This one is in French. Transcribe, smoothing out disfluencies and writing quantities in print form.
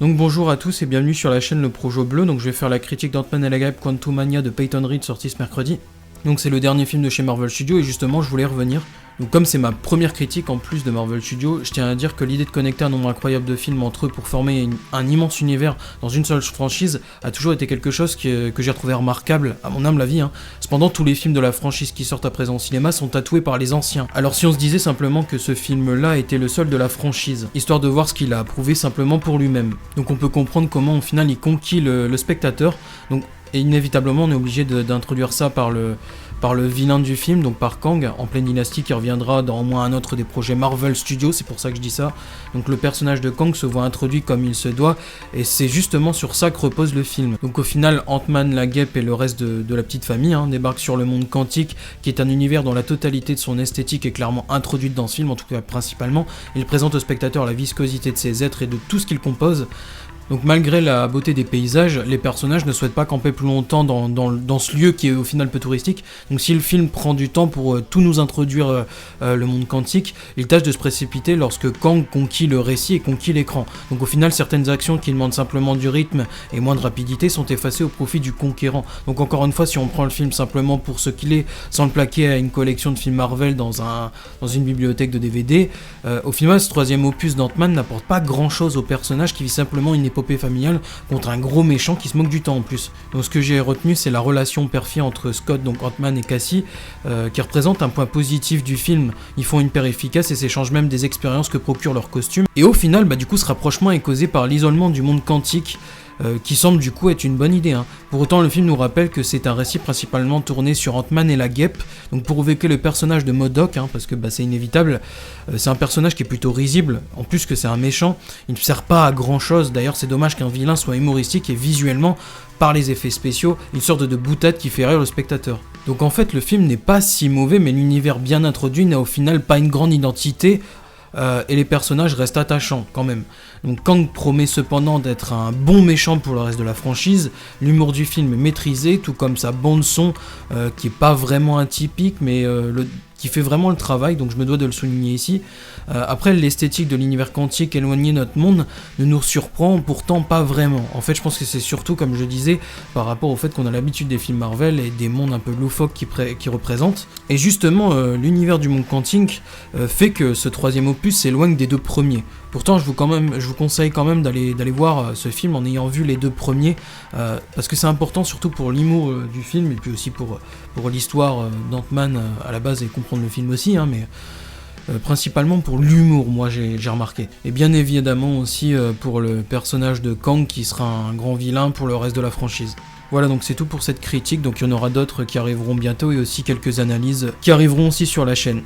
Donc bonjour à tous et bienvenue sur la chaîne Le Projo Bleu. Donc je vais faire la critique d'Ant-Man et la Guêpe Quantumania de Peyton Reed sorti ce mercredi. Donc c'est le dernier film de chez Marvel Studios et justement je voulais revenir. Donc comme c'est ma première critique en plus de Marvel Studios, je tiens à dire que l'idée de connecter un nombre incroyable de films entre eux pour former un immense univers dans une seule franchise a toujours été quelque chose que j'ai retrouvé remarquable, à mon humble avis. Cependant, tous les films de la franchise qui sortent à présent au cinéma sont tatoués par les anciens. Alors si on se disait simplement que ce film-là était le seul de la franchise, histoire de voir ce qu'il a prouvé simplement pour lui-même. Donc on peut comprendre comment au final il conquit le spectateur. Donc, et inévitablement on est obligé d'introduire ça par le vilain du film, donc par Kang, en pleine dynastie qui reviendra dans au moins un autre des projets Marvel Studios, c'est pour ça que je dis ça. Donc le personnage de Kang se voit introduit comme il se doit, et c'est justement sur ça que repose le film. Donc au final, Ant-Man, la Guêpe et le reste de la petite famille débarquent sur le monde quantique, qui est un univers dont la totalité de son esthétique est clairement introduite dans ce film, en tout cas principalement. Il présente au spectateur la viscosité de ses êtres et de tout ce qu'il compose. Donc malgré la beauté des paysages, les personnages ne souhaitent pas camper plus longtemps dans ce lieu qui est au final peu touristique. Donc si le film prend du temps pour tout nous introduire le monde quantique, il tâche de se précipiter lorsque Kang conquit le récit et conquit l'écran. Donc au final, certaines actions qui demandent simplement du rythme et moins de rapidité sont effacées au profit du conquérant. Donc encore une fois, si on prend le film simplement pour ce qu'il est, sans le plaquer à une collection de films Marvel dans une bibliothèque de DVD, au final, ce troisième opus d'Ant-Man n'apporte pas grand-chose au personnage qui vit simplement une épopée familiale contre un gros méchant qui se moque du temps en plus. Donc ce que j'ai retenu, c'est la relation père-fille entre Scott, donc Ant-Man, et Cassie, qui représente un point positif du film. Ils font une paire efficace et s'échangent même des expériences que procurent leurs costumes. Et au final, du coup, ce rapprochement est causé par l'isolement du monde quantique, qui semble du coup être une bonne idée. Pour autant, le film nous rappelle que c'est un récit principalement tourné sur Ant-Man et la Guêpe, donc pour évoquer le personnage de MODOK, parce que c'est inévitable, c'est un personnage qui est plutôt risible, en plus que c'est un méchant, il ne sert pas à grand chose, d'ailleurs c'est dommage qu'un vilain soit humoristique et visuellement, par les effets spéciaux, une sorte de boutade qui fait rire le spectateur. Donc en fait le film n'est pas si mauvais, mais l'univers bien introduit n'a au final pas une grande identité, et les personnages restent attachants quand même. Donc Kang promet cependant d'être un bon méchant pour le reste de la franchise. L'humour du film est maîtrisé, tout comme sa bande son qui est pas vraiment atypique, mais qui fait vraiment le travail, donc je me dois de le souligner ici. Après, l'esthétique de l'univers quantique éloigné de notre monde ne nous surprend pourtant pas vraiment. En fait, je pense que c'est surtout, comme je disais, par rapport au fait qu'on a l'habitude des films Marvel et des mondes un peu loufoques qui représentent. Et justement, l'univers du monde quantique fait que ce troisième opus s'éloigne des deux premiers. Pourtant, je vous conseille quand même d'aller voir ce film en ayant vu les deux premiers, parce que c'est important surtout pour l'humour du film et puis aussi pour l'histoire d'Ant-Man à la base et comprendre le film aussi, mais principalement pour l'humour, moi j'ai remarqué. Et bien évidemment aussi pour le personnage de Kang qui sera un grand vilain pour le reste de la franchise. Voilà, donc c'est tout pour cette critique, donc il y en aura d'autres qui arriveront bientôt et aussi quelques analyses qui arriveront aussi sur la chaîne.